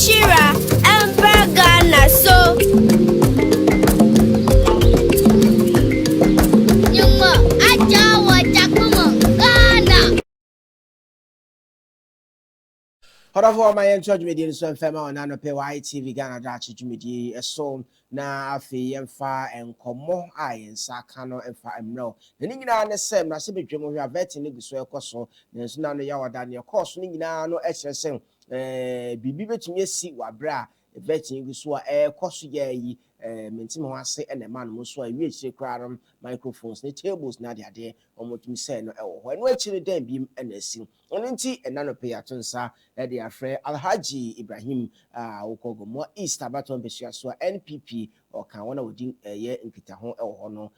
Ishira, Empagana, so. Yuma, Ajawa, Jakuma, Ghana. Hold for my church media so fema on ano pe YTV Ghana Daakye dwumedi eso na afi yemfa enkomo ayensa ka no emfa emro na ni nyina ne sem na se bedwem hwe aveti ne guso ekoso na nso na no ya wada ne course ni nyina no ekyeresen bibi betumi esi wabra veti guso a ekoso ya yi mentim ho ase ene ma no so a wi ekyire kra microphones ne tables na de ade omotumi se no ewo ho eno ekyire dan bim ena esi ono nti ena no pe atonsa de afre Alhaji Ibrahim Okogomo East Abaton Besuaso NPP or kan wona wodi ye nkita ho ewo ho no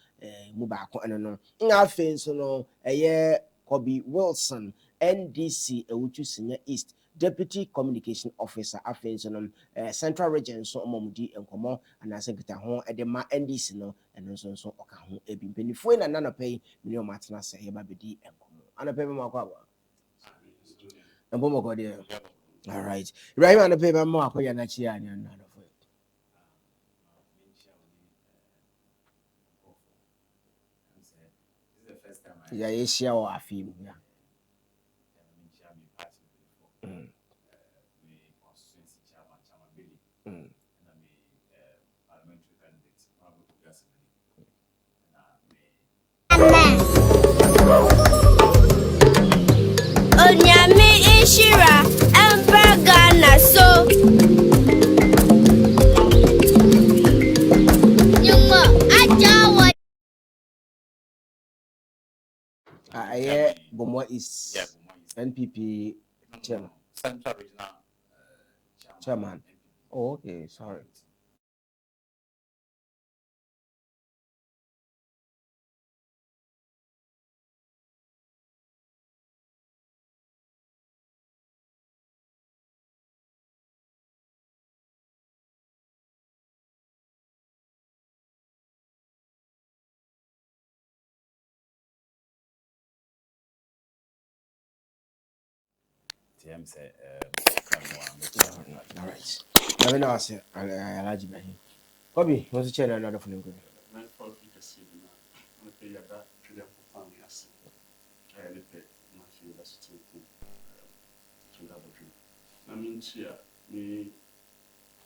mu ba ko eno no nga afe nso no Kobe Wilson NDC ewutu senior East Deputy Communication Officer afe nso no Central Region so omomudi enkomo anase nkita ho de ma NDC no eno nso oka ho ebi mpenifo na nanopai mini o matena se ye ba bedi enkomo anapai be makwa ba all right. Right on the paper, more for your next year and another for it. Yeah, yes, yeah, or I feel. Yeah. Onyame Ishira, Empagana, so. Yuma, Ajawa. Bomo is NPP chairman. Central Regional Chairman. Oh, okay, sorry. TM say all right. I mean, I say, Alhaji Ibrahim. Kobe, what's the chair another for you?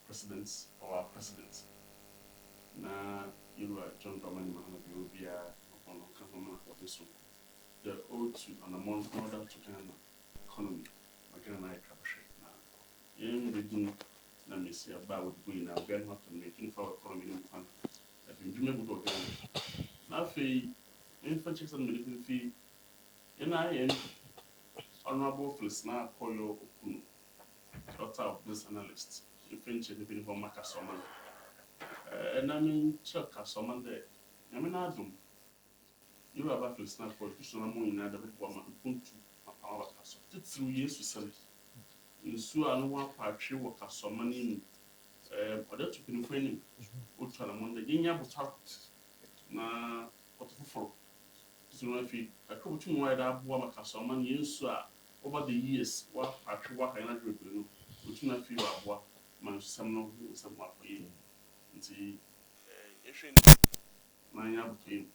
Presidents or our presidents. Now, you are John Dramani Mahama, you will be a for this one. The oath to an amount in order to Ghana economy. Again, I capture now. You begin, let me see about what we now get what to make for economy in Ghana. I've been dreaming about Ghana. Now, fee, infant and medical fee, and I am honorable Felicina Koyo Okunu, daughter of this analyst. You finish the people from Makasoman. And I mean, Chuck Kasoman there. I mean, I don't. You have a Felicina Koyo, you should not know in other woman who put to our castle. 2 years to sell it. You saw no one part you work as some money. Or that to be training. Ultraman, the Ginia was out. Na what for? So if you I come to why that woman has some money, you saw over the years what actually what I not repeat. Which not feel what man some no some for you. It's my young team.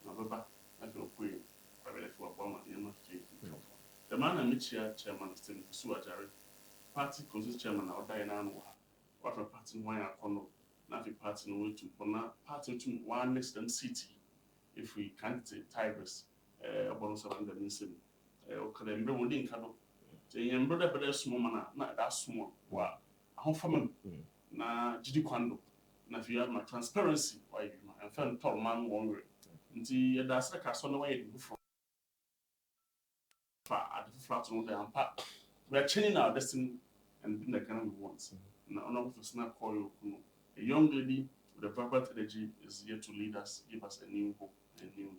November, I feel queen. Private for Obama, you must take the man and Mitchell chairman still pursue a Jerry. Party consists chairman or Diana. What a party why I call Navi party no way to Pona party to one next city. If we can't take Tigers, a bonus around the Nissen. Okay, then we wouldn't canoe. The young brother, but there's small man, not that small. Wow. A home family. Na Jidi Quando. Na if you have my transparency, why you and found tall man wondering. Until that's like I saw no way before. At the flat on the unpack. We are changing our destiny and being the kind of we want. Now, on for snap call a young lady with a vibrant energy is here to lead us, give us a new hope and new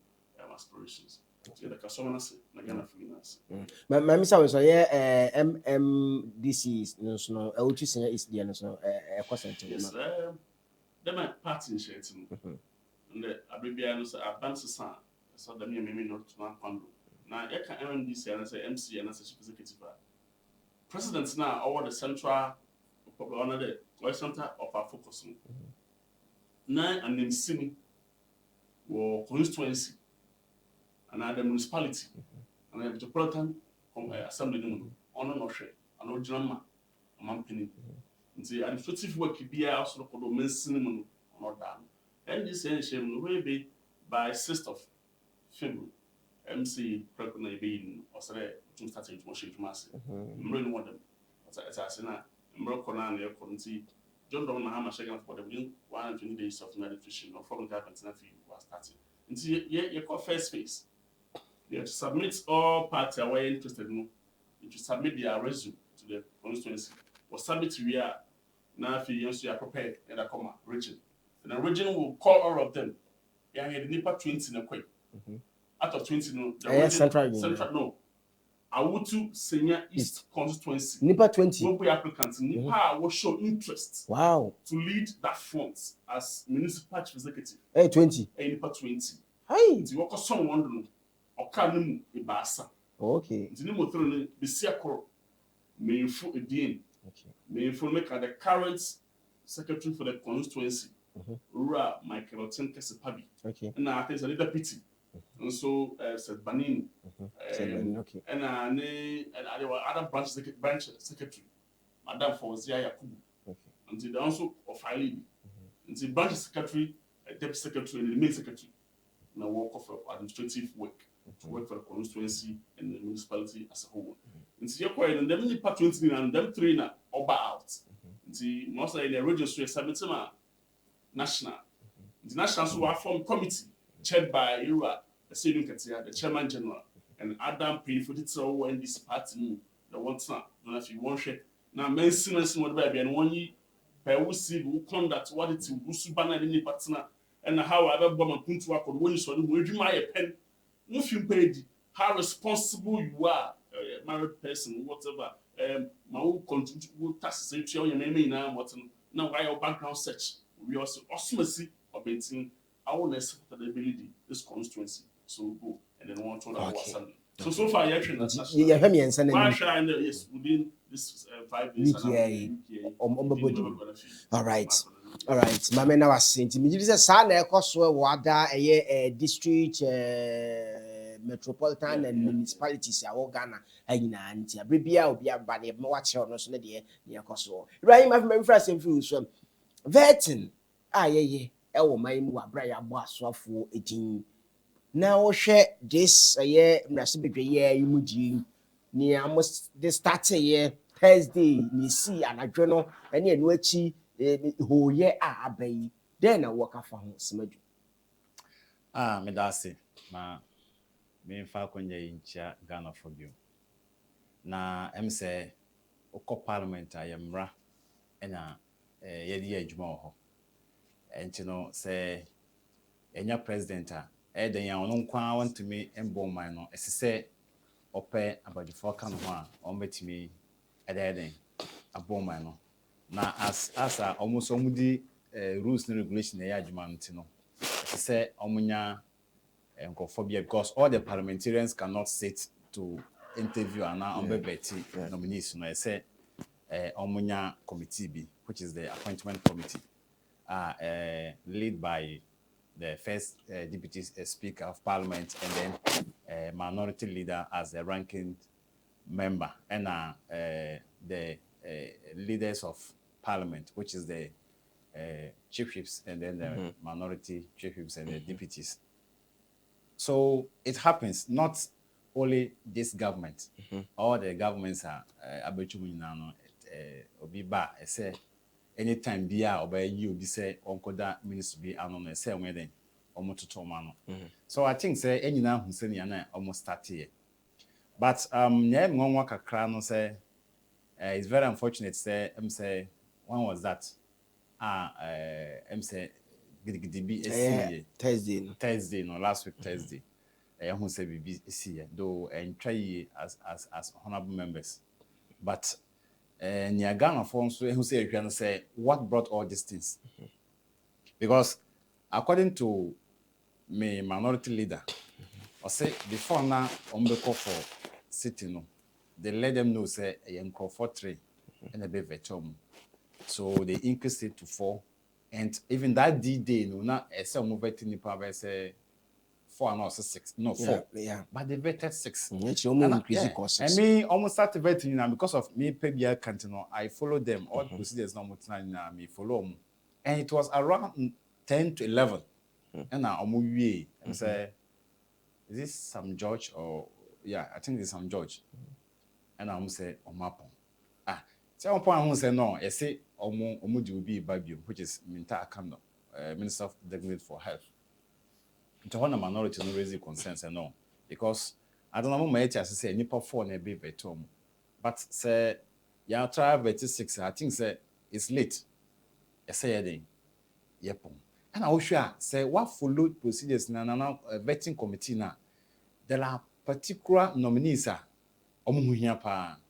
aspirations. So, like someone else, like an freelance. My miss, I was MMDC, no, Uchi Senior is the no, a question. Yes, then my party shades and the Abibianos advances son, so the mere maybe not to one pound. Now, I can MMDC and I say MC and I say executive. Presidents now over the central another center of our focus. Now and then sing or constituency and other municipality and the metropolitan assembly on no share and original man penny. The administrative work be also for the main cinema or down. And this shame will be by 6th of February. MC Prekuna being or say to start to motion to mass. Really want them. As I say now, Morocco and the John Don Mahama shaking for the within 120 days of notification or from the continent was starting. Until you call first phase. You have to submit all parties who are interested in you to submit their resume to the constituency or submit to where now if you are prepared and a comma region. And the region will call all of them. Yeah, the NIPA 20 in a quick. Out of 20, no, the region, central no. Awutu Senior East constituency. NIPA 20. Will be applicants. NIPA will show interest. Wow. To lead that front as municipal chief executive. 20. NIPA 20. Hi. The work of someone or can ibasa. Okay. The name of the Bisiakoro may full again. Okay. May make the current secretary for the constituency. Rura Michael Kessepabi. Okay. And I think it's a little pity. And so said Banin. Okay. And there were other branch secretary, Madam Fawzia Yakubu. Okay. And the also of Alibi. And the branch secretary, deputy secretary, and the main secretary. Now work of administrative work to work for the constituency and the municipality as a whole. And so you're quiet, and them NIPA 20 and them 3 now over out. And the most in the region so submitting national. The national so are formed committee chaired by Ira, the Saving Katia, the chairman general, and Adam P. for the so when this party the one time. Now if you want share now maintenance what baby and 1 year per we see who conduct what it will subana any partner and how I ever bomb and put to work on when you saw the way you my pen. If you paid how responsible you are, a married person, whatever, my own contribute taxes, your name now, what now why your background search. We also see or maintain our ability this constituency. So go and then one told our Sunday. So far, you actually yes, within this 5 days. All right. All right. Mama na wasinti. Mi jiri se sa na ekoso e wada eye district metropolitan and municipalities a wo Ghana anyina nti abrebia obi aba na ma wache ono so na de ekoso. Ibrahim afem fra sem fi so. Vetting ayeye e wo man mu abra ya bo asofo edin. Na wo hwe this mrase bedwe yi mudi ni almost this start here Thursday ni see anadwo no ene enu achi hoye abayi then na work afa ho semadu me dase ma me fa kwanya yincha Ghana for you na say okọ parliament ayemra ena yedi adwuma ho enti no say enya president a den ya ono nkwa want me embo man no esese ope abadifo ka no ho a on betimi eden abon no na as almost omudi rules and regulation na adwuma ntino say omunya enkophobia because all the parliamentarians cannot sit to interview and now betty nominees no say omunya committee B, which is the appointment committee led by the first deputy speaker of parliament and then minority leader as the ranking member and the leaders of parliament, which is the chief whips and then the minority chief whips and the deputies. So it happens not only this government, all the governments are obiba say anytime bia obey you be say onkoda ministry be anon say when omototo mano. So I think say enyina hu say na almost start here. But nye ngonwa kakra no say it's very unfortunate say say when was that say gidigidi Thursday no last week Thursday who say be see though and try as honorable members but near Ghana for who say what brought all these things because according to me minority leader I say before now call for sitting no they let them know say for 3 and a bit vetom So they increased it to 4. And even that D-Day, no, not a some vetting nipa say 4 and also 6. No, 4. Yeah. But they vetted 6. It's almost increasing costs. And me almost started vetting now because of me pay beer canteen. I follow them. All the procedures now me follow them. And it was around 10 to 11. And now I'm say, is this some George or yeah, I think it's some George. And I'm say Omapon. So one point I'm say no, I say Omo will be Babio, which is Minta Akando, Minister of Dignity for Health. To one minority no raise concerns and no, because I don't know my to say nipa 4 na be better. But say ya try 26, I think say it's late. I say then. Yep. And I will sure say what follow procedures na vetting committee na. There are particular nominees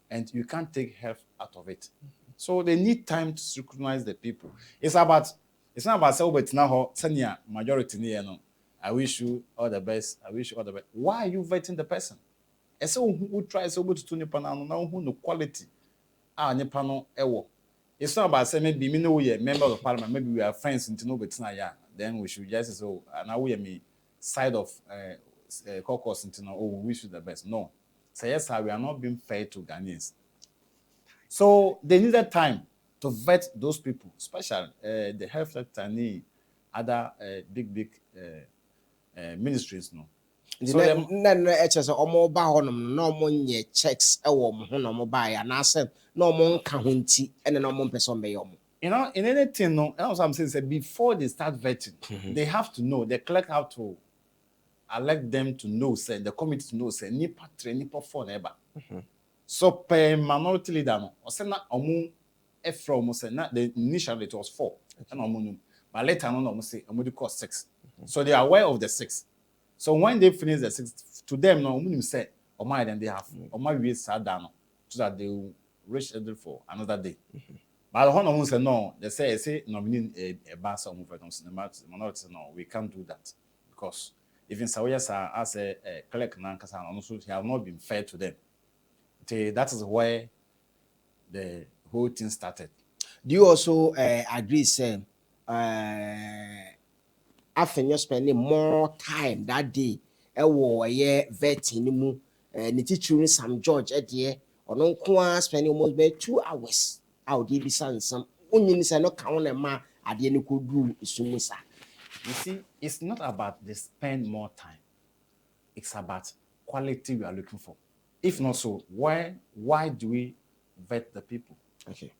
and you can't take health out of it. So they need time to scrutinize the people. It's not about celebrating now senior majority near no. I wish you all the best. I wish you all the best. Why are you vetting the person? And so who tries to to nipa now who no quality. Nipa no ewo. It's not about saying maybe me know we are member of the parliament, maybe we are friends into no but then we should just say, oh, and now we are me side of caucus into no, oh, we wish you the best. No. So yes, we are not being fair to Ghanaians. So they needed time to vet those people, especially the health sector and other big ministries. No. So then HS omo ba honom no mo nye checks e wo mo ho no mo ba ya na asem no mo nka ho nti ene no mo person be yo mo. You know, in anything, no, that's what I'm saying. Say before they start vetting, they have to know. The clerk have to elect them to know, say the committee to know, say nipa 3, nipa 4 never. So per minority leader, no, or say na omu from say na the initially it was 4, and omu, but later on omu say omu cost 6. So they are aware of the 6. So when they finish the 6, to them no omu say omu then they have omu we sat down so that they will reach it for another day. But the one say no, they say nominate a bass or move minority. No, we can't do that because even Sawyer as a clerk Nankasa and also he have not been fair to them. That is where the whole thing started. Do you also agree, Sam? After you spending more time that day, vetting mu, teacher Sam George or no spending almost 2 hours. Out give some onions are not count a ma at the end could do sumusa. You see, it's not about they spend more time. It's about quality we are looking for. If not so, why do we vet the people? Okay.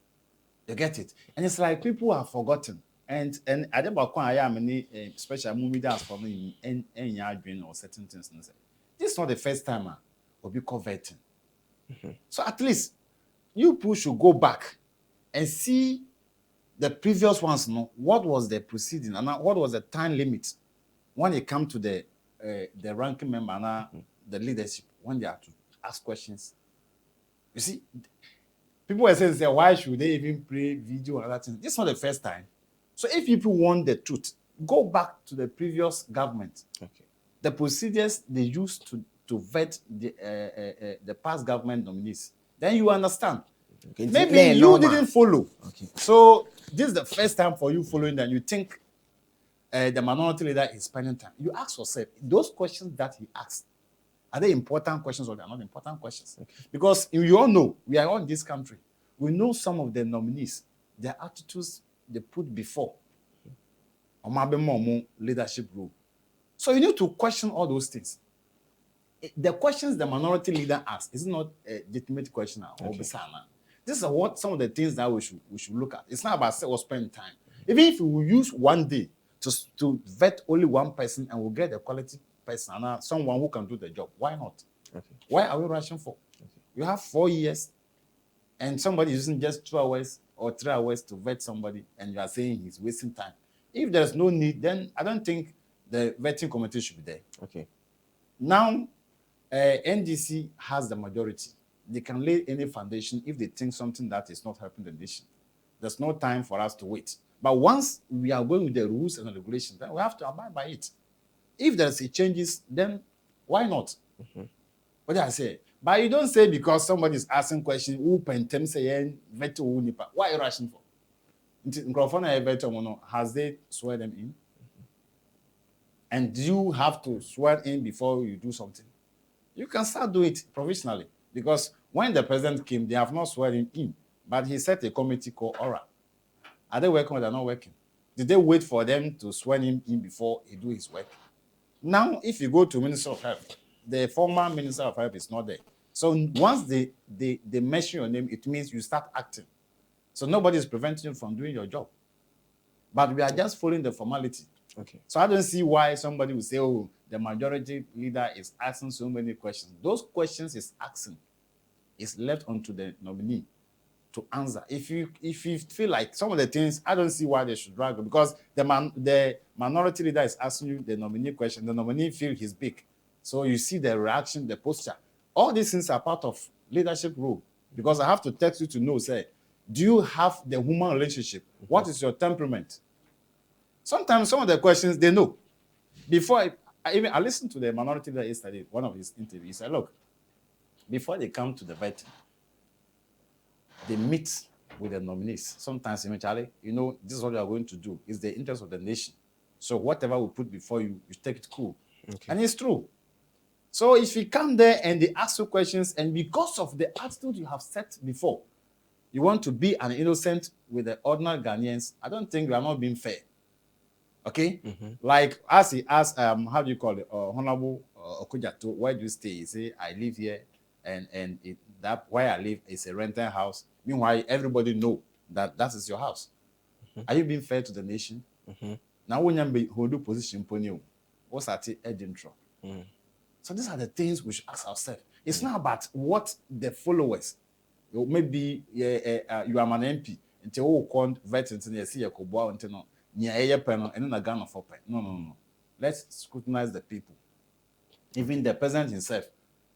You get it? And it's like people have forgotten. And I don't know I am any special movie dance for me in or certain things. This is not the first time we'll be converting. So at least you people should go back and see the previous ones, no, what was the proceeding and what was the time limit when it comes to the ranking member and the leadership when they have to ask questions. You see, people were saying, why should they even play video and other things? This is not the first time. So if people want the truth, go back to the previous government. Okay. The procedures they used to vet the past government nominees. Then you understand. Okay. Maybe you didn't follow. Okay. So this is the first time for you following that. You think the minority leader is spending time. You ask yourself, those questions that he asked, are they important questions or they are not important questions? Okay. Because you all know, we are all in this country. We know some of the nominees, their attitudes they put before leadership role. So you need to question all those things. The questions the minority leader asks is not a legitimate question or bizarre. This is what some of the things that we should look at. It's not about say or spend time. Even if we use one day to vet only one person and we'll get a quality person and someone who can do the job, why not? Okay. Why are we rushing for? Okay. You have 4 years and somebody is using just 2 hours or 3 hours to vet somebody and you are saying he's wasting time. If there's no need, then I don't think the vetting committee should be there. Okay. Now, NDC has the majority. They can lay any foundation if they think something that is not helping the nation. There's no time for us to wait. But once we are going with the rules and the regulations, then we have to abide by it. If there's a changes, then why not? What did I say? But you don't say because somebody is asking questions, why are you rushing for? Has they swear them in? And do you have to swear in before you do something? You can start doing it provisionally, because when the president came, they have not sworn him in, but he set a committee called Aura. Are they working or they're not working? Did they wait for them to swear him in before he do his work? Now, if you go to Minister of Health, the former Minister of Health is not there. So once they mention your name, it means you start acting. So nobody is preventing you from doing your job. But we are just following the formality. Okay. So I don't see why somebody would say, oh, the majority leader is asking so many questions. Those questions is asking. It's left onto the nominee to answer. If you feel like some of the things, I don't see why they should drag it, because the minority leader is asking you the nominee question. The nominee feel he's big. So you see the reaction, the posture. All these things are part of leadership role, because I have to text you to know, say, do you have the human relationship? What is your temperament? Sometimes some of the questions they know. Before I listened to the minority leader yesterday, one of his interviews. He said, look, before they come to the vetting, they meet with the nominees. Sometimes eventually, this is what you are going to do. It's the interest of the nation. So whatever we put before you, you take it cool. Okay. And it's true. So if you come there and they ask you questions, and because of the attitude you have set before, you want to be an innocent with the ordinary Ghanaians, I don't think you are not being fair. Okay? Like, as he asked, how do you call it? Honorable Okujato, where do you stay? He say, I live here, and that where I live is a rental house. Meanwhile, everybody know that is your house. Are you being fair to the nation? Now, when you hold position, what's at the intro? So these are the things we should ask ourselves. It's not about what the followers. Maybe you are an MP, and you can't vet until you see a koboa until no. No. Let's scrutinize the people. Even the president himself,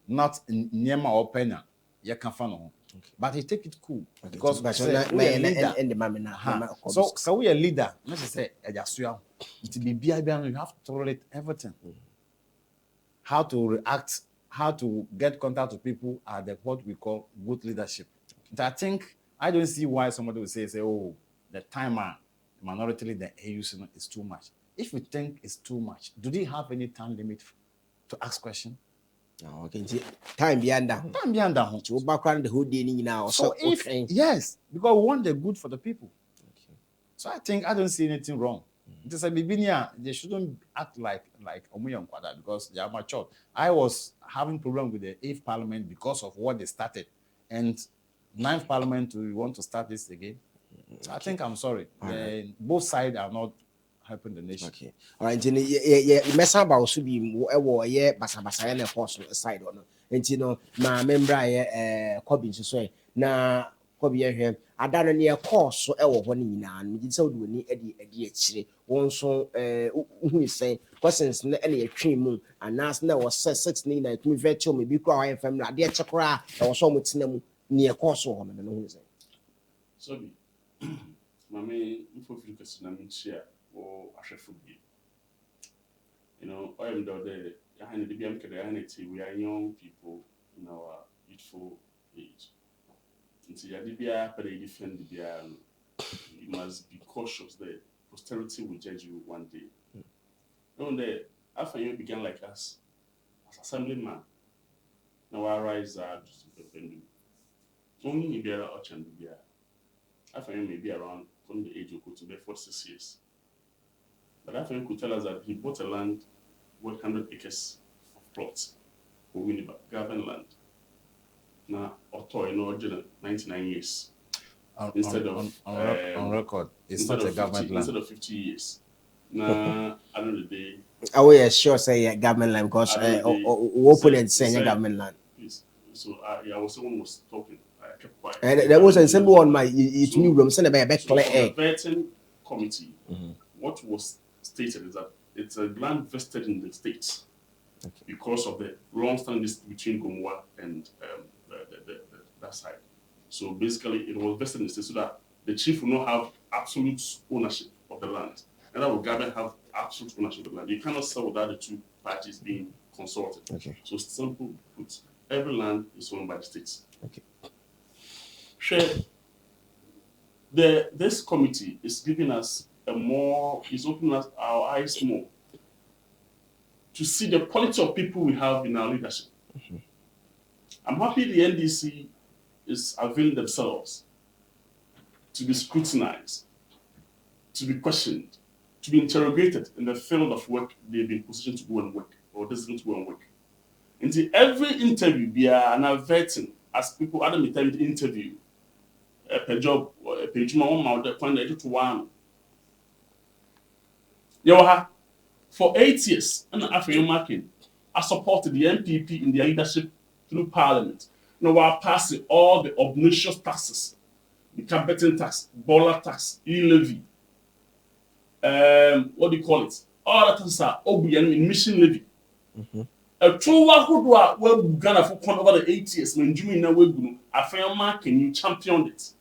not in Niema or Pena, but he take it cool. Because so we a leader. Let's say to be you have to tolerate everything. How to react, how to get contact with people are what we call good leadership. I don't see why somebody would say, oh, the timer. Minority leader is too much. If you think it's too much, do they have any time limit to ask questions? Okay, time beyond that. Time beyond that. So background the whole day now. So yes, because we want the good for the people. Okay. So I don't see anything wrong. Just like Bibinia, they shouldn't act like Omuyan Kwada because they are mature. I was having problem with the 8th Parliament because of what they started, and 9th Parliament we want to start this again. So I think I'm sorry. Right. Both sides are not helping the nation. Okay. All right. Yeah. Messa about should be basa na force side or no. And my member Kobin so na Kobi here. Adana near course so one in and we so do ni edi chire. One so who is saying questions any a tree moon and nas na was 6 ni na to virtual me bi kwa family ade chekra e was so mutinam near course one no who is saying. So Mame, if you look at share or Ashafubi, I am the we are young people in our youthful age. Until Yadibia, but they defend the you must be cautious that posterity will judge you one day. After you began like us, as assemblyman, now our rise are just defending. Only in Biara or Chandibia. After you may be around from the age of to be 46 years. But after you could tell us that he bought a land worth 100 acres of plots for Winneba, government land. Now, Otto in original 99 years. Instead of on record, it's not a government land. Instead of 50 years. Now, I know the day. Oh, yeah, sure, say government land because opponents saying government land. Please. So, I was someone was talking. And there was a symbol on my new room, sent by a back the vetting committee. What was stated is that it's a land vested in the states because of the long-standing dispute between Gomwa and that side. So basically, it was vested in the states so that the chief will not have absolute ownership of the land, and that will government have absolute ownership of the land. You cannot sell without the two parties being consulted. Okay. So simple put, every land is owned by the states. Okay. Share this committee is giving us is opening us our eyes more to see the quality of people we have in our leadership. I'm happy the NDC is availing themselves to be scrutinized, to be questioned, to be interrogated in the field of work they've been positioned to go and work or destined to go and work. Until every interview be an vetting as people Adam interview per job or per one. For 8 years, and after marking, I supported the MPP in their leadership through Parliament. Now, while passing all the obnoxious taxes, the capital tax, border tax, e-levy, what do you call it? All that taxes are in mission levy. A true one who are Ghana for over the 8 years when Jimmy na Wegunu, after marking, you championed it.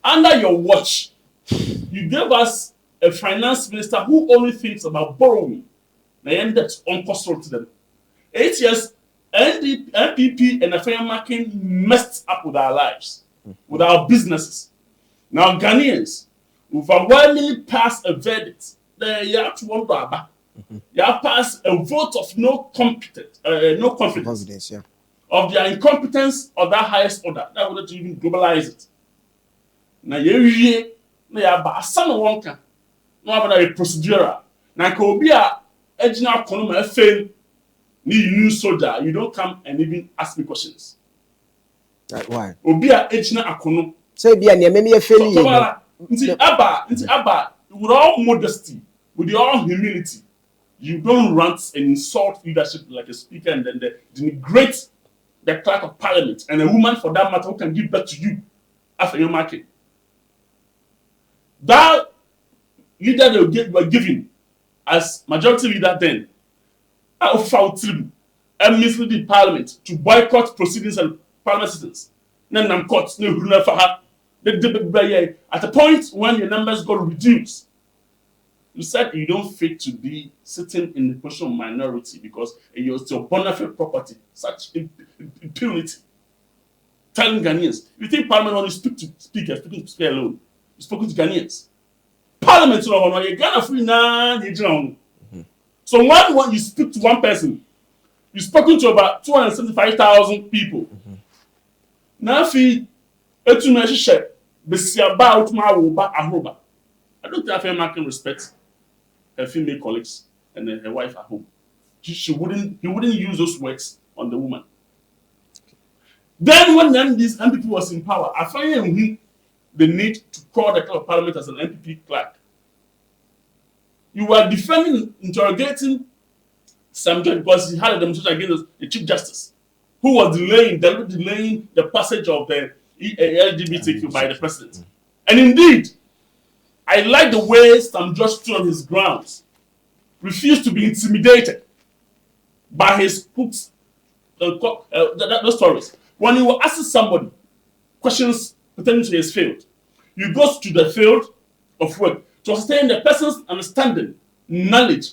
Under your watch, you gave us a finance minister who only thinks about borrowing. They ended on cost to them. 8 years, NPP and the marking messed up with our lives, with our businesses. Now, Ghanaians, we've overwhelmingly passed a verdict. You have to wonder about. You have passed a vote of no confidence yeah. of their incompetence of that highest order. That would not even globalize it. Now, you have some wonka. No about a procedural. Now, Kobia, Ejina Konoma fail. Need new soldier. You don't come and even ask me questions. Like why? Obia Ejina Akono. Say be a maybe a failure. Nti Abba, with all modesty, with all humility, you don't rant and insult leadership like a speaker and then denigrate the clerk of parliament and a woman for that matter who can give birth to you after your market. That leader they were given as majority leader then, I found tribute and mislead the parliament to boycott proceedings and parliament citizens. Then I'm caught at a point when your numbers got reduced. You said you don't fit to be sitting in the position of minority because you're still bona fide property. Such impunity. Telling Ghanaians, you think Parliament only speak to speakers, speaking to speaker alone. You're speaking to Ghanaians. Parliament, you're Ghana free now. So when you speak to one person, you've spoken to about 275,000 people. Now, if you share, I don't think I'm marking respect her female colleagues and her wife at home. He wouldn't use those words on the woman. Then when this MPP was in power, I find the need to call the clerk of parliament as an MPP clerk. You were defending, interrogating some judge because he had a demonstration against the Chief Justice, who was deliberately delaying the passage of the LGBTQ by the president. And indeed, I like the way Sam George stood on his grounds, refused to be intimidated by his books, those stories. When you were asking somebody questions pertaining to his field, you go to the field of work to understand the person's understanding, knowledge,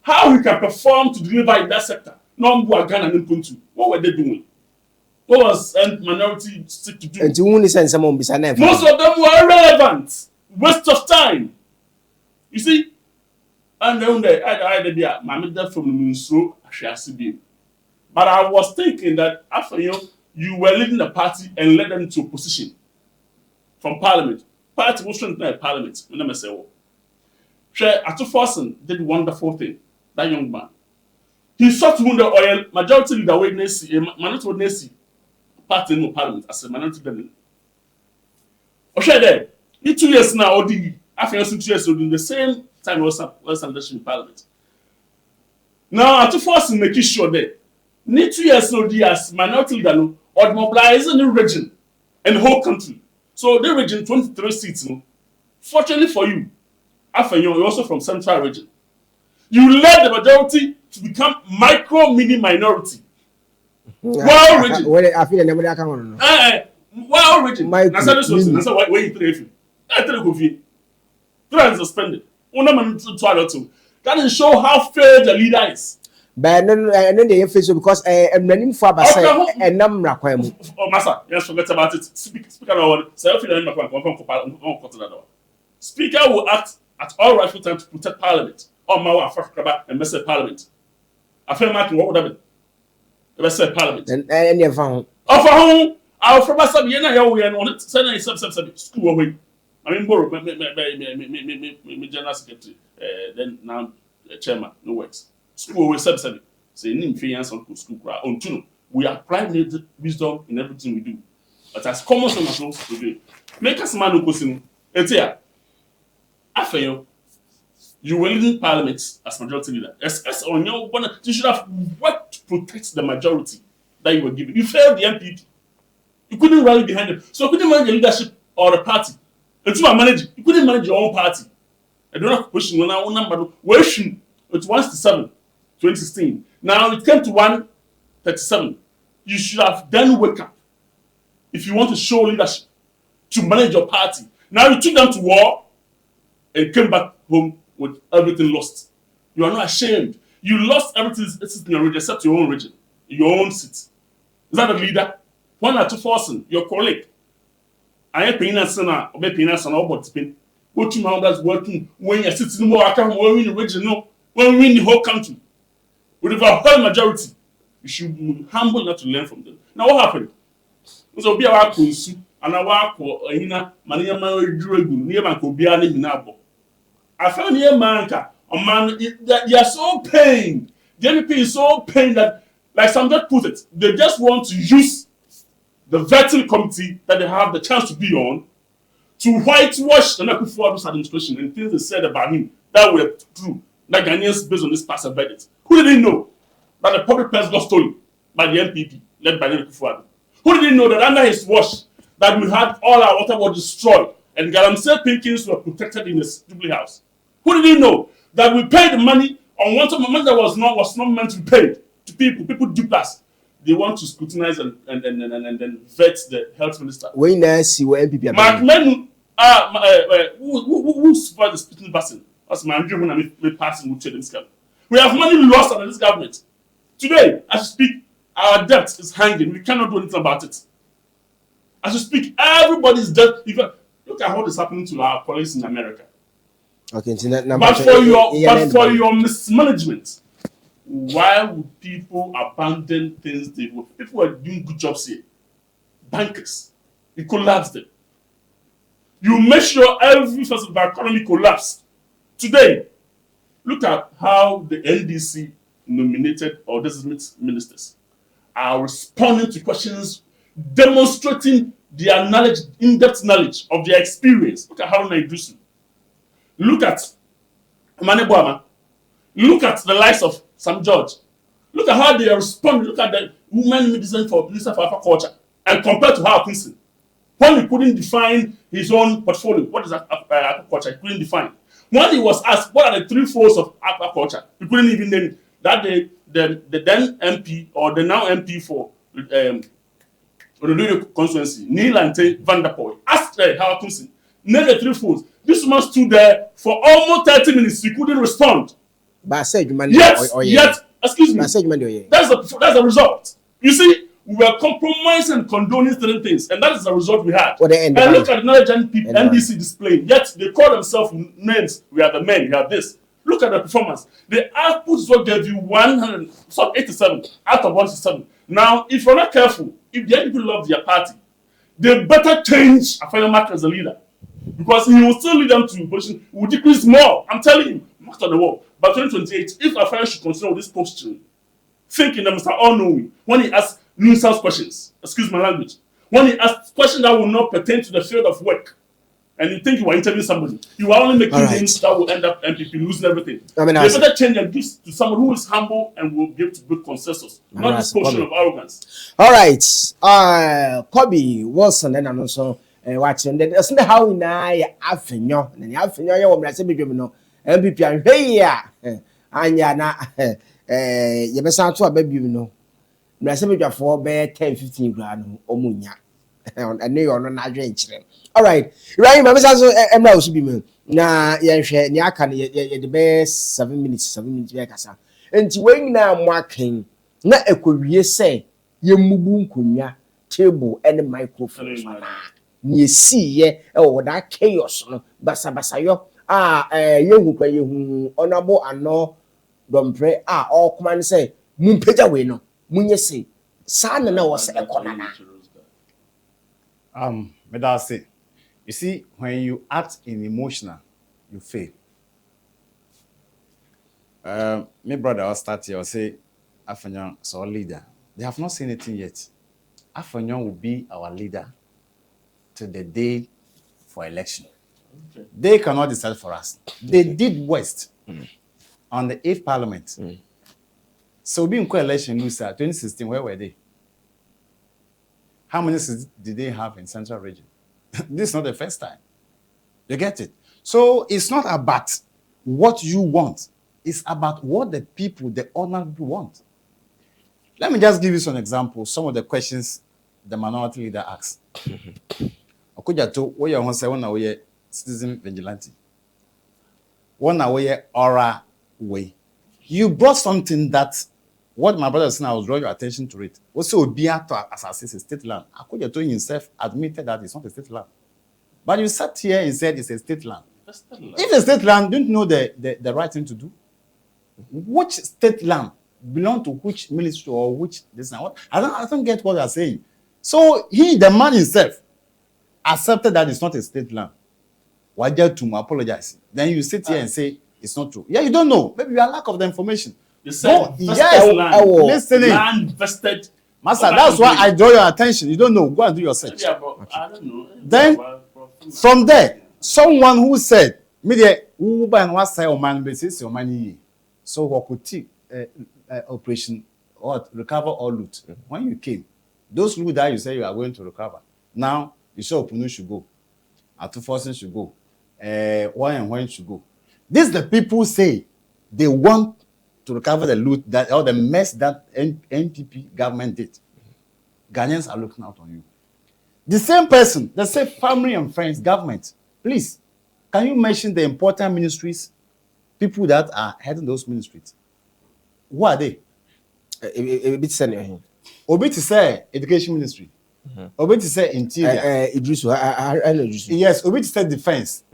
how he can perform to deliver in that sector. What were they doing? What was minority stick to do? And to only send someone beside them. Most of them were irrelevant. Waste of time. You see? And then I from so but I was thinking that after you were leading the party and led them to opposition from parliament. Party was strengthening the parliament. When I say, oh, Atu Forson did a wonderful thing. That young man. He sought to win the oil majority leader witness, minority witness. Party in parliament as a minority leader. Okay, there. In 2 years now, after 2 years, in the same time, was in parliament. Now, to force in making sure that, need 2 years now, as minority leader, or mobilize in the region and the whole country. So, the region 23 seats. Fortunately for you, after you're also from central region, you led the majority to become mini minority. Well, region. I feel nobody can on. Well, region. That's why you trade. I tell you, suspended. That is show how fair the leader is. but no dey face because emranim for abase enam rakwan mu. Oh massa, yes, forget about it. Speaker no say if you don't make Speaker will act at all rightful time to protect Parliament. Or my Africa and Mr. Parliament. I feel marking what would have been. Mr. Parliament. And you found. Oh, for whom? Our from us, we are on it. Send school away. I mean, borrow me general secretary. Then now chairman, no works. School away, say, in finance on school on two. We apply wisdom in everything we do. But as common sense as we do, make us man who goes in. It's here. I fail. You were leading Parliament as majority leader. As on your one, you should have worked to protect the majority that you were given. You failed the MPP. You couldn't rally behind them. So you couldn't manage the leadership or the party. And to manage, you couldn't manage your own party. I don't have a question when I own number. Where should it was to 2016. Now it came to 137. You should have then wake up if you want to show leadership to manage your party. Now you took them to war and came back home with everything lost. You are not ashamed. You lost everything in your region except your own region, your own seat. Is that a leader? One or two forcing your colleague. I am paying us now, or paying us on all but spin. Go to my that's working when you're sitting more account when we in the region, no, when we in the whole country. With a whole majority, you should be humble enough to learn from them. Now what happened? So be our consu and our Mania near man could be an I found here manka a man that they are so pained. The MEP is so pained that, like some just put it, they just want to use the vetting committee that they have the chance to be on to whitewash the Akufo-Addo's administration and things they said about him that were true. That Ghanaians based on this past verdict. Who didn't know that the public purse got stolen by the MPP led by Akufo-Addo? Who didn't know that under his watch that we had all our water was destroyed and Galamsey Pinkins were protected in the Jubilee House? Who didn't know that we paid money on one time money that was not meant to be paid to people? People do plus. They want to scrutinize and vet the health minister. When I see where MPP Mark Menu, who supervised the spitting person? That's my dream when I'm passing with this government. We have money lost under this government. Today, as we speak, our debt is hanging. We cannot do anything about it. As we speak, everybody's debt. Even look at what is happening to our colleagues in America. Okay, but for your mismanagement, why would people abandon things they do? People were doing good jobs here. Bankers, you collapsed them. You make sure every facet of the economy collapsed. Today, look at how the NDC nominated or designated ministers are responding to questions, demonstrating their knowledge, in-depth knowledge of their experience. Look at how they do so. Look at Mane Boama. Look at the likes of Sam George. Look at how they are responding. Look at the woman Minister for Agriculture and compared to how Kingston. When he couldn't define his own portfolio, what is agriculture? He couldn't define. When he was asked what are the three folds of agriculture, he couldn't even name it. That day, the then MP or the now MP for the constituency, Neil Ante Van der Poel, asked Howard Kingston, name the three folds. This man stood there for almost 30 minutes. He couldn't respond. But I said, yet, excuse me. That's the result. You see, we were compromising and condoning certain things, and that is the result we had. And look at the knowledge NDC displaying. Yet they call themselves names. We are the men. We have this. Look at the performance. The output is what gave you 187 out of 167. Now, if you're not careful, if the people love their party, they better change a final mark as a leader. Because he will still lead them to position, it will decrease more. I'm telling you, after the war. By 2028, if our friends should continue with this posture, thinking that Mr. All-Knowing, when he asks nuisance questions, excuse my language, when he asks questions that will not pertain to the field of work, and you think you are interviewing somebody, you are only making things that will end up MPP losing everything. They better change and give to someone who is humble and will give to good consensus, not this portion of arrogance. All right, Kobe Wilson, and also. Watching that, that's not how we know Afinyo, and the Afinyo, you will say, MPP, and hey, and ya na, you must sound to a baby, you know. Message for bear 10-15 grand or munya, and you are not drinking. All right, right, my also should be me. Nah, yeah, Nyakan, the best 7 minutes, 7 minutes, enti when na mwaken na ekowie sɛ yemubu nkonya table and microphone na yesiye ɛwɔ that chaos no basabasayo yehu pa yehu honorable ano dompre ɔkoma ne sɛ mumpagya we no munye se saa na wɔ sɛ ɛkɔna na Medase, you see, when you act in emotional, you fail. My brother will start here, will say, Afanyan is our leader. They have not seen anything yet. Afanyan will be our leader till the day for election. Okay. They cannot decide for us. They did West on the 8th Parliament. So being co-election, 2016, where were they? How many seats did they have in Central Region? This is not the first time. You get it? So it's not about what you want. It's about what the people, the ordinary people want. Let me just give you some examples. Some of the questions the minority leader asks. Okujato, we are one citizen vigilante. One away aura way. You brought something that what my brother said, I was drawing your attention to it. Also, be to assassinate a state land. Akujato himself admitted that it's not a state land. But you sat here and said it's a state land. If it's a state land, don't you know the right thing to do? Which state land belong to which ministry or which this and what? I don't get what you're saying. So the man himself accepted that it's not a state land. Why did to apologize? Then you sit here and say it's not true. Yeah, you don't know. Maybe you are lack of the information. You said land vested. Master, that's why I draw your attention. You don't know. Go and do your search. Yeah, but I don't know. Then from there, someone who said, "Media who buy and what say o man basis o money." So what could take operation or recover or loot? When you came, those loot that you say you are going to recover. Now you say Opunu should go, Atufosin should go, when should go. This the people say they want to recover the loot that or the mess that NPP government did. Ghanaians are looking out on you. The same person, the same family and friends, government. Please, can you mention the important ministries, people that are heading those ministries? Who are they? A bit senior. Obi to say education ministry. Obi to say interior. Idrisu, I know Idrisu. Yes, Obi to say defense.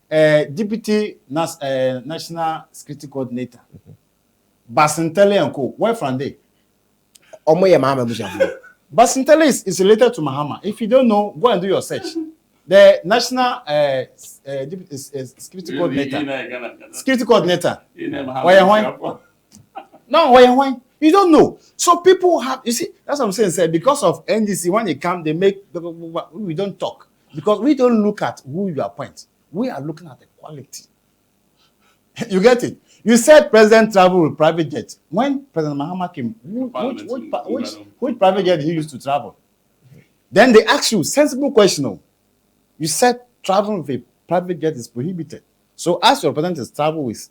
Deputy National Security Coordinator. Basintele and Co. Where from they? Omoye Mahama Mushafu. Basintele is related to Mahama. If you don't know, go and do your search. The National Security Coordinator. Security Coordinator. No, why? You don't know. So people have, you see, that's what I'm saying, sir. Because of NDC, when they come, they make, we don't talk. Because we don't look at who you appoint. We are looking at the quality. You get it? You said President travel with private jet. When President Mahama came, which private jet did he used to travel? Then they ask you, sensible question. You said traveling with a private jet is prohibited. So as your president travel with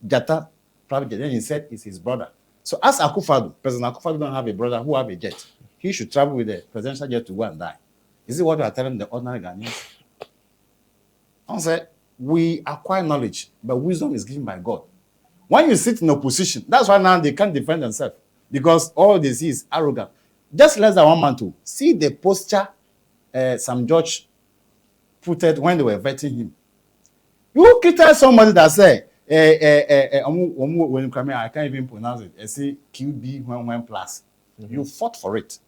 Jata private jet, then he said it's his brother. So as Akufo-Addo, President Akufo-Addo don't have a brother who have a jet. He should travel with a presidential jet to go and die. Is it what you are telling the ordinary Ghanaians? I said, we acquire knowledge, but wisdom is given by God. When you sit in opposition, that's why now they can't defend themselves. Because all they see is arrogant. Just less than 1 month to see the posture some judge put it when they were vetting him. You criticize somebody that say, I can't even pronounce it. I say QB when plus. You fought for it.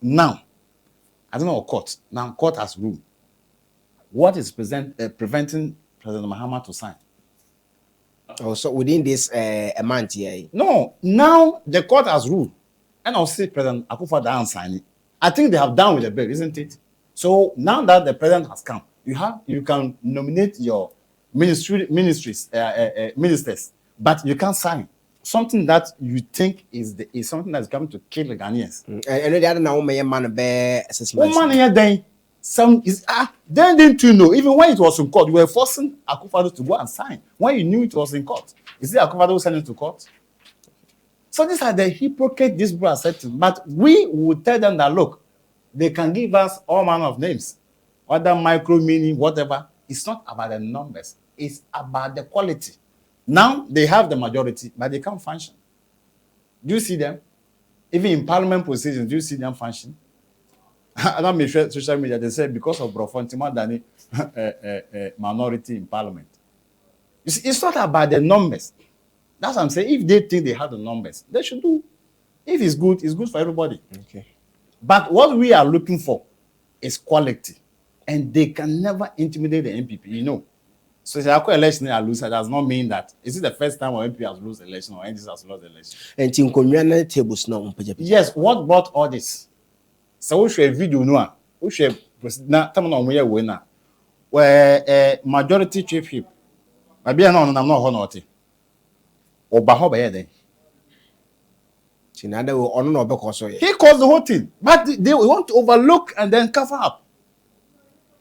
Now, I don't know court. Now court has ruled. What is preventing President Mahama to sign? Oh, so within this a month here. No, now the court has ruled. And I'll say President Akufo-Addo and sign it. I think they have done with the bill, isn't it? So now that the president has come, you can nominate your ministers, but you can't sign something that you think is something that's coming to kill the Ghanaians. And the other now man bear assessment. One man here then some is then didn't you know? Even when it was in court, you were forcing Akufo-Addo to go and sign when you knew it was in court. Is it Akufo-Addo who sent it to court? So these are the hypocrite this bro said to, but we will tell them that look, they can give us all manner of names, whether micro, mini, whatever. It's not about the numbers. It's about the quality. Now they have the majority, but they can't function. Do you see them? Even in parliament positions, do you see them function? I don't make sure social media, they say because of Brofontima than minority in parliament. You see, it's not about the numbers. That's what I'm saying. If they think they have the numbers, they should do. If it's good for everybody. Okay. But what we are looking for is quality. And they can never intimidate the MPP, you know. So if I election I lose, that does not mean that is it the first time our MP has lost election or NDC has lost election. And team Konyan tables now. Yes, what brought all this? So we share video no, we share na time na omoye we na. Where majority chief whip. Maybe I'm not honorty. Oba ho be then. Chinada will honor no because He caused the whole thing, but they want to overlook and then cover up.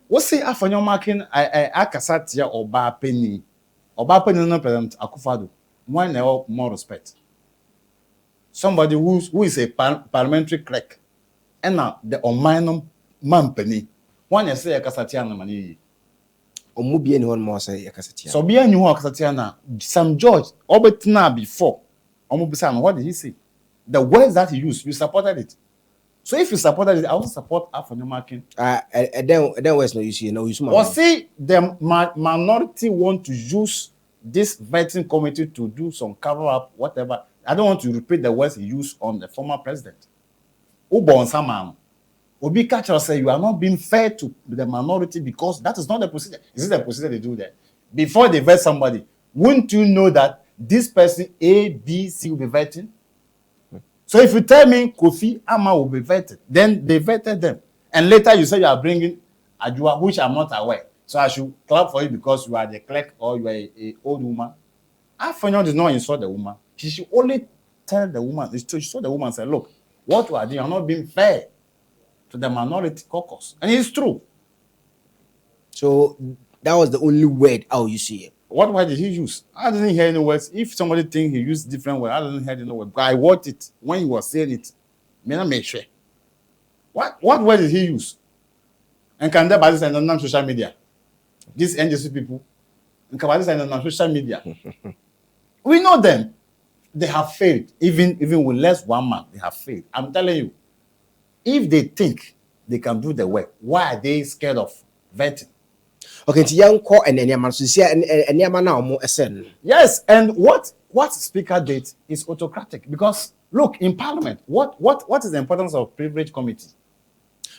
What say after your marking akasatia Oba Penny no President Akufado? Why now more respect? Somebody who is a parliamentary clerk and now the Omanum man penny. One you say akasatia na mani. Omubi anyone more say akasatia. So be any one akasatia na Sam George obetina before. Omubisa, what did he say? The words that he used, you supported it. So if you supported it, I also support Afro marking. Then where's no issue? No issue. Or say the minority want to use this vetting committee to do some cover up, whatever. I don't want to repeat the words he used on the former president. Ubon Saman. Obi Catcher say you are not being fair to the minority because that is not the procedure. Is it the procedure they do that? Before they vet somebody, wouldn't you know that this person A, B, C will be vetting? So if you tell me Kofi Ama will be vetted, then they vetted them. And later you say you are bringing Ajua, which I'm not aware. So I should clap for you because you are the clerk or you are a old woman. Afanyon did not insult the woman. She should only tell the woman, she saw the woman and say, look, what you are doing, you are not being fair to the minority caucus. And it's true. So that was the only word how you see it. What word did he use? I didn't hear any words. If somebody think he used different words, I didn't hear any word. But I watched it when he was saying it. May not make sure. What word did he use? And can that be said on social media? These NGC people, and can that be said on social media? We know them. They have failed. Even with less one man, they have failed. I'm telling you, if they think they can do the work, why are they scared of vetting? Okay, it's young call and any man so see and now more SN. Yes, and what speaker did is autocratic because look in parliament, what is the importance of privilege committee?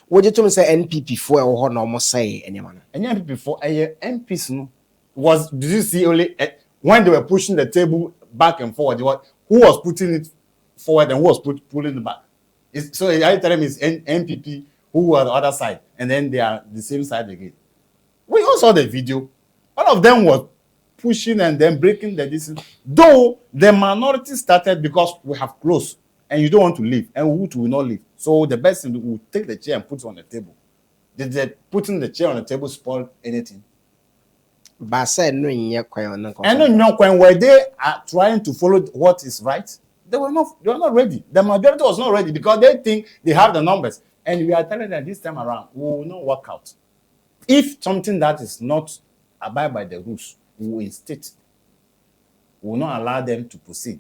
What you told me say NPP for or no say any man. And NPP for a MPs no was did you see only when they were pushing the table back and forward, who was putting it forward and who was pulling it back? So I tell them it's NPP who were on the other side, and then they are the same side again. We all saw the video. All of them were pushing and then breaking the distance. Though the minority started because we have closed and you don't want to leave and we will not leave. So the best thing we will take the chair and put it on the table. Did they putting the chair on the table spoil anything? But I said no in your and no, when were they are trying to follow what is right, they were not ready. The majority was not ready because they think they have the numbers. And we are telling them this time around, we will not work out. If something that is not abide by the rules, we will instate. We will not allow them to proceed.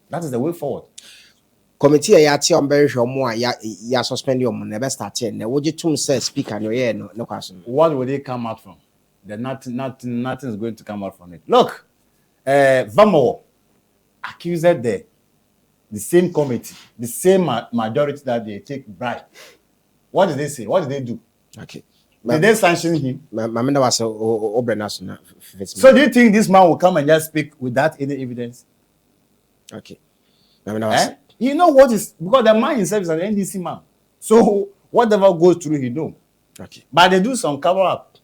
That is the way forward. Committee ya ti on very sure more ya suspend your never start in. Would you tune say speaker no yeah no question. What will they come out from? Then nothing is going to come out from it. Look, Vamo accused the same committee, the same majority that they take bribe. What did they say? What did they do? Okay. Did they sanction him? So do you think this man will come and just speak without any evidence? Okay. You know what is because the man himself is an NDC man. So whatever goes through, he know. Okay. But they do some cover up.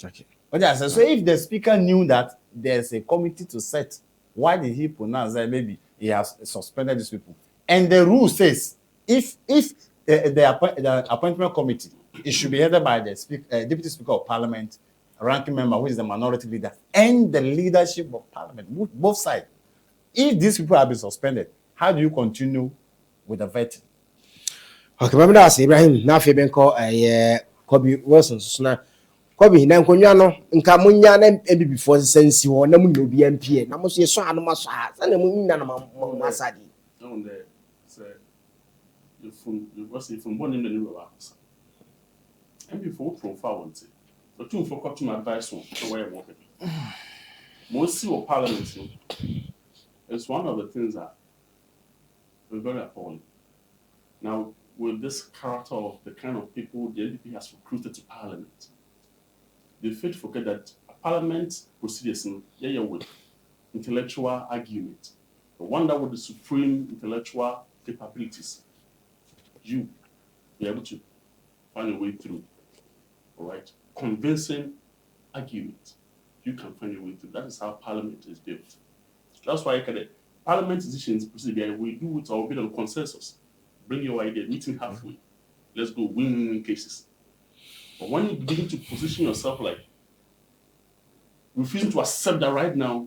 Okay. So if the speaker knew that there's a committee to set, why did he pronounce that maybe he has suspended these people? And the rule says if the appointment committee, it should be headed by the Deputy Speaker of Parliament, ranking member, which is the minority leader, and the leadership of Parliament, both sides. If these people have been suspended, how do you continue with the vetting? Okay, remember that Ibrahim, now if you've been called Kobe Wilson, so now Obi na nkonwa no nka munya na ebi before sensi ho na munyo bi MP na mo so yeso anoma so a sa na munya na masadi on there say you was from born in the new house and before profile want it but you for got to advice on the way I work it most of parliament it's one of the things that we're very appalling now with this character of the kind of people the NDP has recruited to parliament. They fail to forget that parliament procedures with intellectual argument. The one that with the supreme intellectual capabilities, you be able to find a way through. All right, convincing argument, you can find a way through. That is how parliament is built. That's why parliament decisions procedure we do it or bit on consensus. Bring your idea, meeting halfway. Let's go win cases. But when you begin to position yourself like refusing to accept that right now,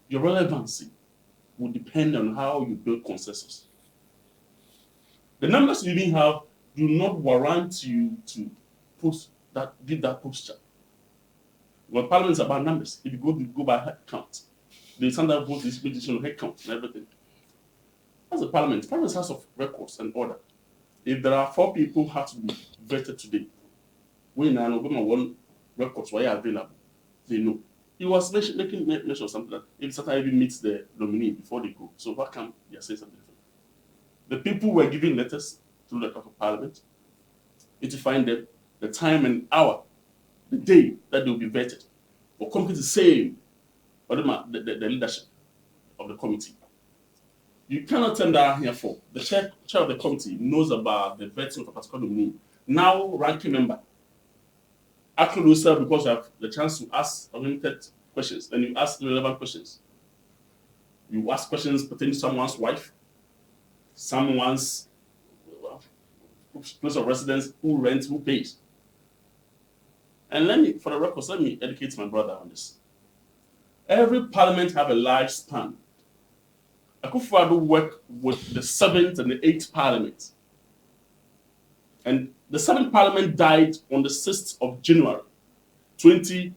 your relevancy will depend on how you build consensus. The numbers you even have do not warrant you to give that posture. Well, parliament is about numbers. If you go by head count, the standard vote is based on head count and everything. As a parliament has House of Records and order. If there are 4 people who have to be vetted today, when I know one records were available, they know. He was making mention of something that if Satan even meets the nominee before they go, so what can they say something different? The people were giving letters through the Court of Parliament. Need to find them the time and hour, the day that they will be vetted, or complete the same, or the leadership of the committee. You cannot turn that here for the chair of the committee knows about the vetting of a particular nominee. Now, ranking member, actually yourself because you have the chance to ask unlimited questions, and you ask relevant questions. You ask questions pertaining to someone's wife, someone's place of residence, who rents, who pays. And for the record, let me educate my brother on this. Every parliament have a lifespan. Akufo-Addo worked with the 7th and the 8th parliament. And the 7th parliament died on the 6th of January 2020.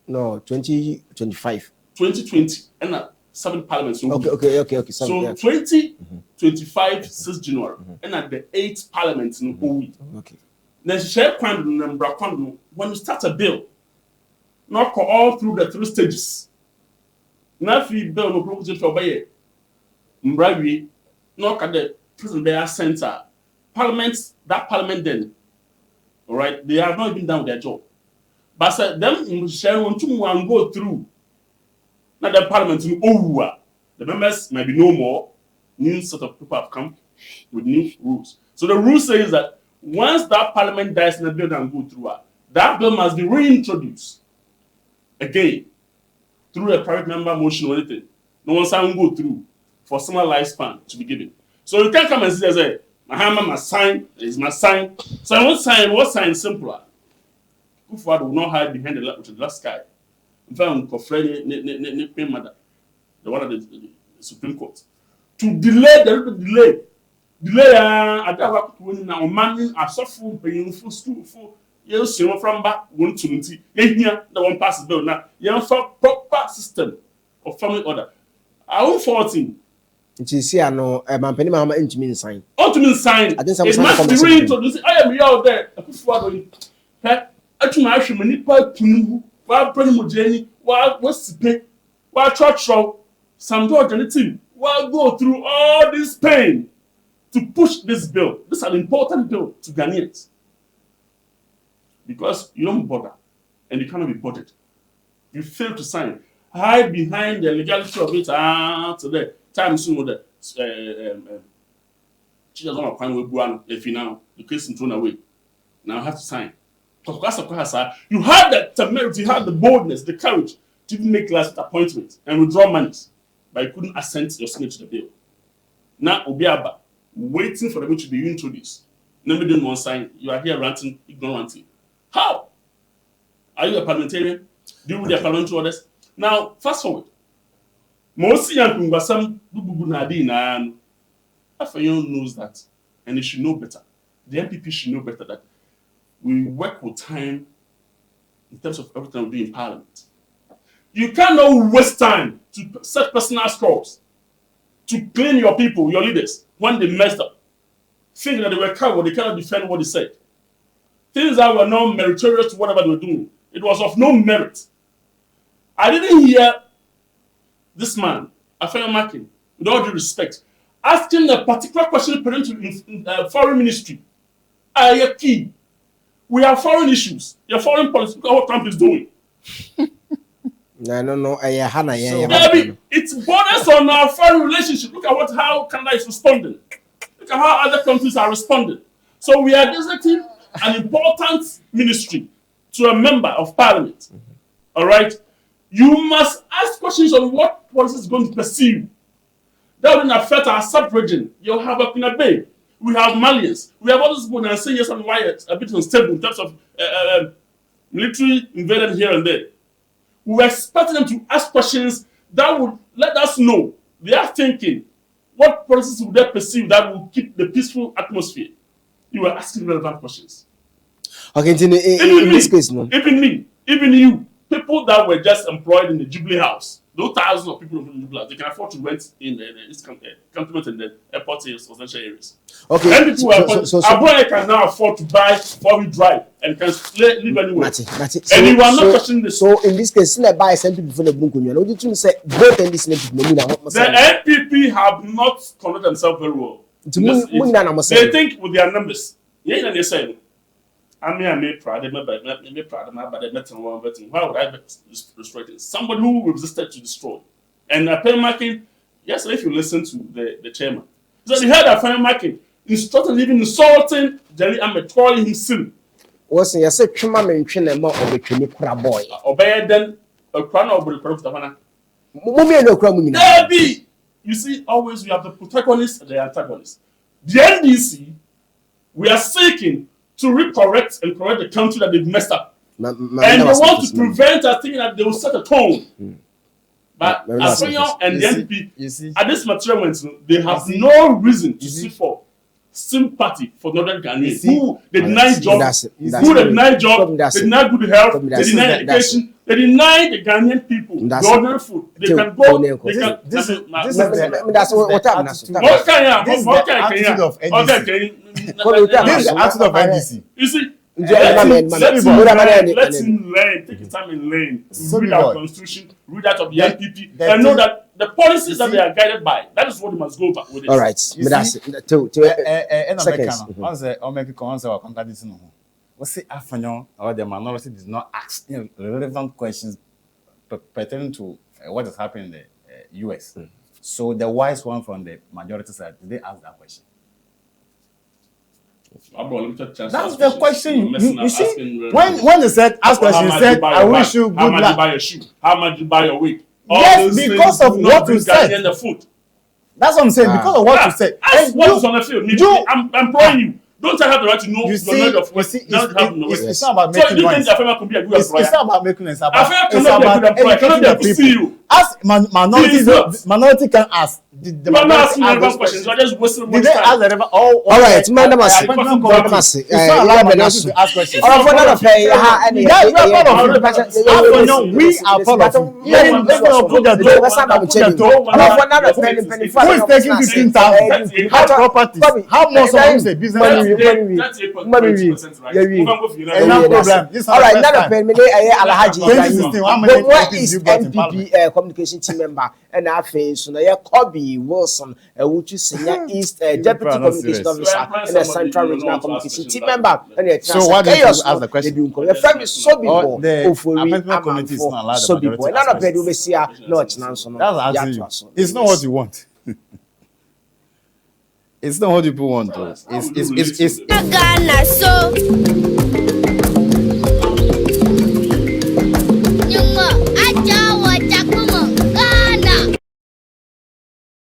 No, 2025. 2020. And that 7th parliament. So okay. So 2025, 6th January. And at the 8th parliament in Owi. Okay. Then share when you start a bill, not all through the 3 stages. Now, if you bill no proposal to obey, Mbrawi, knock at the prison bear center, that parliament then, all right, they have not even done their job. But them share on to and go through. Now the parliament in Owa, the members might be no more. New set of people have come with new rules. So the rule says that once that parliament dies in the bill and go through, that bill must be reintroduced again. Through a private member motion or anything. No one can go through for similar lifespan to be given. So you can't come and say, my hammer must sign, is my sign. So I won't sign, what sign simpler? Akufo-Addo will not hide behind the last guy. In fact, I'm confronting mother, the one at the Supreme Court. To delay, delay, I don't want to man, I suffer paying for school for. You see from back 120. Here, the one passes bill now. You have a proper system of family order. I own 14. It is here no, my penny mama into sign. Oh, to mean sign. I think it must be reintroduced. I am out there. I put forward. I to my actually many people while Brennan Mujani, while West Pay, while church show, some dog and the team, while go through all this pain to push this bill. This is an important bill to Ghanaians. Because you don't bother and you cannot be bothered. You fail to sign. Hide behind the legality of it today. Time soon with the teachers on a crime with Buano, if you now the case is thrown away. Now I have to sign. Because of course, you had the temerity, you had the boldness, the courage to make last appointments and withdraw money, but you couldn't assent your signature to the bill. Now Obiaba, waiting for the bill to be introduced. Nobody didn't want to sign. You are here ranting, ignoranting. How? Are you a parliamentarian? Do you read the parliamentary orders? Now, fast forward. Most young people, some bubu nadi na Afayon knows that, and they should know better. the NPP should know better that we work with time in terms of everything we do in Parliament. You cannot waste time to set personal scores to clean your people, your leaders, when they messed up. Thinking that they were coward, they cannot defend what they said. Things that were not meritorious to whatever they were doing. It was of no merit. I didn't hear this man, Afena Makin, with all due respect, asking a particular question pertaining to foreign ministry. Key. We have foreign issues. Your foreign policy, look at what Trump is doing. No. It borders on our foreign relationship. Look at how Canada is responding. Look at how other countries are responding. So we are designating an important ministry to a member of Parliament. All right? You must ask questions on what policy is going to pursue. That will affect our sub-region. You'll have a Pina Bay. We have Malians. We have all these people that are saying yes and why it's a bit unstable in terms of military invaded here and there. We were expecting them to ask questions that would let us know they are thinking what policies would they pursue that will keep the peaceful atmosphere. You were asking relevant questions. Okay, in this case, no. Even you, people that were just employed in the Jubilee House, those thousands of people in the Jubilee House, they can afford to rent in this cantonment and the airport areas, residential areas. Okay. And people Abroad can now afford to buy 4-wheel drive and can live anywhere. And you are not questioning this. So in this case, let buy some people for the bunkunya. What do you say? Both and this the NPP have not conducted themselves very well. They think with their numbers. Yeah, they say. I made proud. They made proud. But they met one betting. Why would I destroy it? Somebody who resisted to destroy. And Afena Makin, yesterday, if you listen to the chairman, so he heard Afena Makin instructing, even insulting Jelly Ahmed, calling him sin. Was yes, a chuma mention a more of a Trinidad boy. Obey then a crown of the corrupt Havana. Mummy no crummy. You see, always we have the protagonist and the antagonist. The NDC, we are seeking to recorrect and correct the country that they've messed up. And they want to prevent us thinking that they will set a tone. But Afena and the NPP, at this material moment, they have no reason to seek for sympathy for Northern Ghanaians who they deny jobs, they deny good health, they deny education, they deny the Ghanaian people the ordinary food. They can go. This is what attitude of NDC. You see, let him learn, take his time and learn. Read our constitution, read that of the NPP, and know that the policies that they are guided by, that is what we must go back with. All right. What's the Afena or the minority did not ask relevant questions pertaining to what is happening in the US. So the wise one from the majority side, did they ask that question? That's the question. You see, when they said ask question, you said, I wish you good luck. How much you buy your shoe? How much you buy your wig? Yes, because of what you said. That's what I'm saying. Because of what you said. Ask what is on the field. I'm employing you. Don't I have the right to know the knowledge of what? It's not about making noise. So you think Afena could be a good employer? It's not about making noise. Afena cannot be a good employer. Cannot be a CEO. Ask minority can ask. The minority ask questions. You're just wasting time. Did they ask the all right, madam. It's not allowed minority to ask questions. We are part of it. We are part of it. Who is taking 15,000? How properties? How much of the business? No problem. All right, now Alhaji. What is NPP communication team member? And I face so now Kobe Wilson, which is senior East deputy communication officer and a Central Regional Communication team member. And so what do you ask the question? Your friend is so big. The committee is not allowed. So big. And none of it will be see no chance. That's asking you. It's not what you want. It's not what people want. It's Ghana so